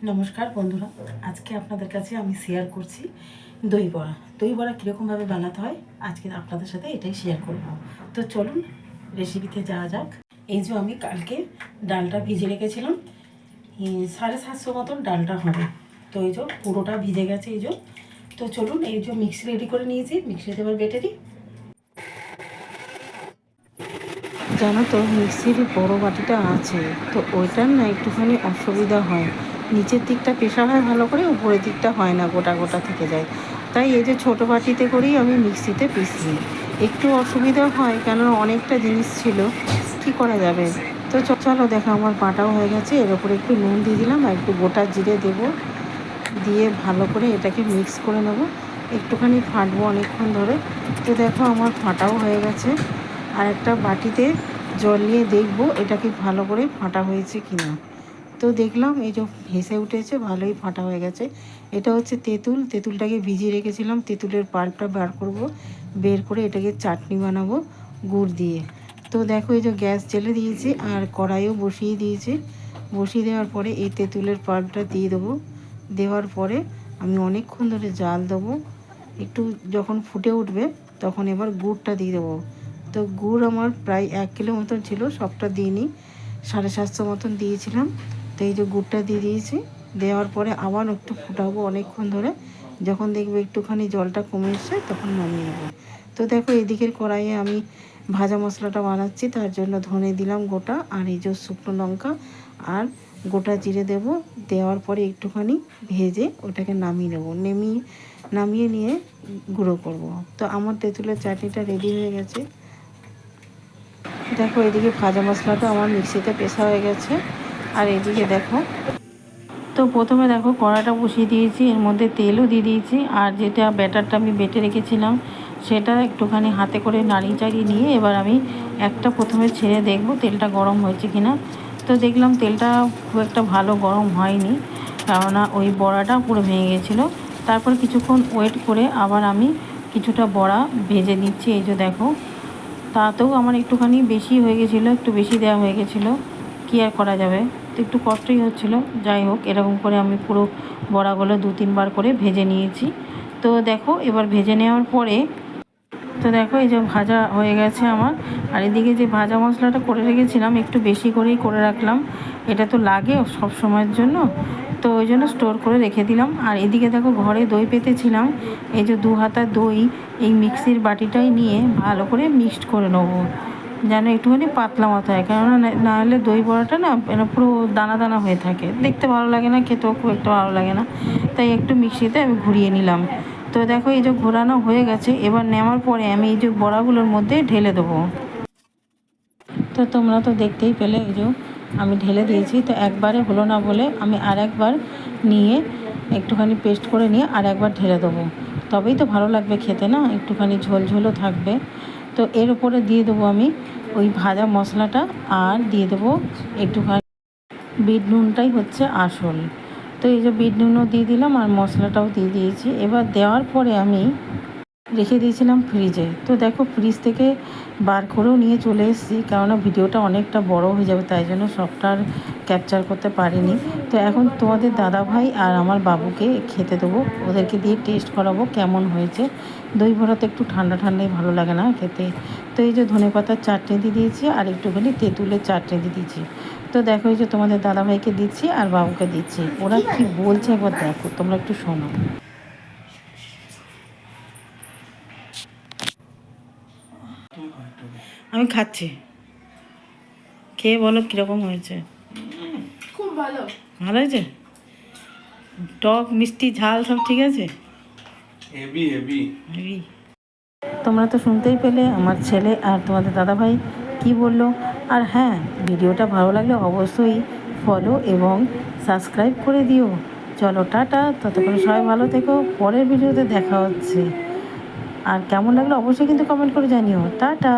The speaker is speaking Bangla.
নমস্কার বন্ধুরা, আজকে আপনাদের কাছে আমি শেয়ার করছি দই বড়া। দই বড়া কীরকমভাবে বানাতে হয় আজকে আপনাদের সাথে এটাই শেয়ার করব। তো চলুন রেসিপিতে যাওয়া যাক। এই যে আমি কালকে ডালটা ভিজে রেখেছিলাম, 750 মতন ডালটা হবে। তো এই যে পুরোটা ভিজে গেছে এই যে। তো চলুন এই যে মিক্সি রেডি করে নিয়েছি, মিক্সিতে এবার বেটে দিই। জানো তো মিক্সির বড় বাটিটা আছে, তো ওইটার না একটুখানি অসুবিধা হয়। নিচের দিকটা পেশা হয় ভালো করে, উপরের দিকটা হয় না, গোটা গোটা থেকে যায়। তাই এই যে ছোটো বাটিতে করেই আমি মিক্সিতে পিসি। একটু অসুবিধা হয়, কেন অনেকটা জিনিস ছিল, কি করা যাবে। তো চলো দেখো আমার বাটাও হয়ে গেছে। এর ওপরে একটু নুন দিয়ে দিলাম আর একটু গোটা জিরে দেবো, দিয়ে ভালো করে এটাকে মিক্স করে নেব। একটুখানি ফাটবো অনেকক্ষণ ধরে। তো দেখো আমার ফাটাও হয়ে গেছে। আর একটা বাটিতে জল নিয়ে দেখবো এটাকে ভালো করে ফাটা হয়েছে কি না। তো দেখলাম এই যে ভেসে উঠেছে, ভালোই ফাটা হয়ে গেছে। এটা হচ্ছে তেঁতুল। তেঁতুলটাকে ভিজিয়ে রেখেছিলাম, তেঁতুলের পাল্পটা বার করব, বের করে এটাকে চাটনি বানাবো গুড় দিয়ে। তো দেখো এই যে গ্যাস জ্বেলে দিয়েছি আর কড়াইও বসিয়ে দিয়েছি। বসিয়ে দেওয়ার পরে এই তেঁতুলের পাল্পটা দিয়ে দেবো। দেওয়ার পরে আমি অনেকক্ষণ ধরে জাল দেবো। একটু যখন ফুটে উঠবে তখন এবার গুড়টা দিয়ে দেবো। তো গুড় আমার প্রায় 1 কিলো মতন ছিল, সবটা দিইনি, 750 মতন দিয়েছিলাম। তো এই যে গুড়টা দিয়ে দিয়েছি। দেওয়ার পরে আবার একটু ফুটাবো অনেকক্ষণ ধরে। যখন দেখবে একটুখানি জলটা কমে এসছে তখন নামিয়ে নেবো। তো দেখো এদিকের কড়াইয়ে আমি ভাজা মশলাটা বানাচ্ছি, তার জন্য ধনে দিলাম গোটা, আর এই যে শুকনো লঙ্কা আর গোটা জিরে দেব। দেওয়ার পরে একটুখানি ভেজে ওটাকে নামিয়ে নেব। নামিয়ে নিয়ে গুঁড়ো করব। তো আমার তেঁতুলের চাটনিটা রেডি হয়ে গেছে। দেখো এদিকে ভাজা মশলাটা আমার মিক্সিতে পেশা হয়ে গেছে। আর এদিকে দেখো, তো প্রথমে দেখো কড়াটা বসিয়ে দিয়েছি, এর মধ্যে তেলও দিয়ে দিয়েছি। আর যেটা ব্যাটারটা আমি বেটে রেখেছিলাম সেটা একটুখানি হাতে করে নাড়িয়ে চাড়িয়ে নিয়ে এবার আমি একটা প্রথমে ছেড়ে দেখব তেলটা গরম হয়েছে কিনা। তো দেখলাম তেলটা খুব একটা ভালো গরম হয়নি, কেননা ওই বড়াটা পুরো ভেঙে গেছিলো। তারপর কিছুক্ষণ ওয়েট করে আবার আমি কিছুটা বড়া ভেজে নিচ্ছি। এই যে দেখো, তাতেও আমার একটুখানি বেশি হয়ে গেছিলো, একটু বেশি দেওয়া হয়ে গেছিলো, কী আর করা যাবে। তো একটু কষ্টই হচ্ছিল। যাই হোক, এরকম করে আমি পুরো বড়াগুলো 2-3 বার করে ভেজে নিয়েছি। তো দেখো এবার ভেজে নেওয়ার পরে, তো দেখো এই যে ভাজা হয়ে গেছে আমার। আর এদিকে যে ভাজা মশলাটা করে রেখেছিলাম একটু বেশি করেই করে রাখলাম, এটা তো লাগে সব সময়ের জন্য, তো ওই জন্য স্টোর করে রেখে দিলাম। আর এদিকে দেখো ঘরে দই পেতেছিলাম, এই যে 2 হাতা দই এই মিক্সির বাটিটাই নিয়ে ভালো করে মিক্সড করে নেবো, যেন একটুখানি পাতলা মতো হয়। কেননা না হলে দই বড়াটা না পুরো দানা দানা হয়ে থাকে, দেখতে ভালো লাগে না, খেতেও খুব একটা ভালো লাগে না। তাই একটু মিক্সিতে আমি ঘুরিয়ে নিলাম। তো দেখো এই যে ঘোরানো হয়ে গেছে। এবার নেওয়ার পরে আমি এই যে বড়াগুলোর মধ্যে ঢেলে দেবো। তো তোমরা তো দেখতেই পেলে, এই যে আমি ঢেলে দিয়েছি। তো একবারে হলো না বলে আমি আর একবার নিয়ে একটুখানি পেস্ট করে নিয়ে আর একবার ঢেলে দেবো, তবেই তো ভালো লাগবে খেতে, না একটুখানি ঝোল ঝোলও থাকবে। তো এর উপরে দিয়ে দেবো আমি ওই ভাজা মশলাটা, আর দিয়ে দেবো একটুখানি বিট নুনটাই হচ্ছে আসল। তো এই যে বিট নুনও দিয়ে দিলাম আর মশলাটাও দিয়ে দিয়েছি। এবার দেওয়ার পরে আমি রেখে দিয়েছিলাম ফ্রিজে। তো দেখো ফ্রিজ থেকে বার করেও নিয়ে চলে এসেছি, কেননা ভিডিওটা অনেকটা বড় হয়ে যাবে, তাই জন্য সবটা আর ক্যাপচার করতে পারিনি। তো এখন তোমাদের দাদাভাই আর আমার বাবুকে খেতে দেবো, ওদেরকে দিয়ে টেস্ট করাবো কেমন হয়েছে। দই বড়া তো একটু ঠান্ডা ঠান্ডাই ভালো লাগে না খেতে। তো এই যে ধনেপাতার চাটনি দিয়ে দিয়েছি আর একটুখানি তেঁতুলের চাটনি দিয়ে দিয়েছি। তো দেখো এই যে তোমাদের দাদাভাইকে দিচ্ছি আর বাবুকে দিচ্ছি, ওরা কি বলছে একবার দেখো, তোমরা একটু শোনো। আমি খাচ্ছি, খেয়ে বলো কীরকম হয়েছে। খুব ভালো। ভালো হয়েছে? টক মিষ্টি ঝাল সব ঠিক আছে? Heavy heavy. হেভি। তোমরা তো শুনতেই পেলে আমার ছেলে আর তোমাদের দাদাভাই কি বললো। আর হ্যাঁ, ভিডিওটা ভালো লাগলে অবশ্যই ফলো এবং সাবস্ক্রাইব করে দিও। চলো টাটা, ততক্ষণ সবাই ভালো থেকো, পরের ভিডিওতে দেখা হচ্ছে। আর কেমন লাগলো অবশ্যই কিন্তু কমেন্ট করে জানিও। টাটা।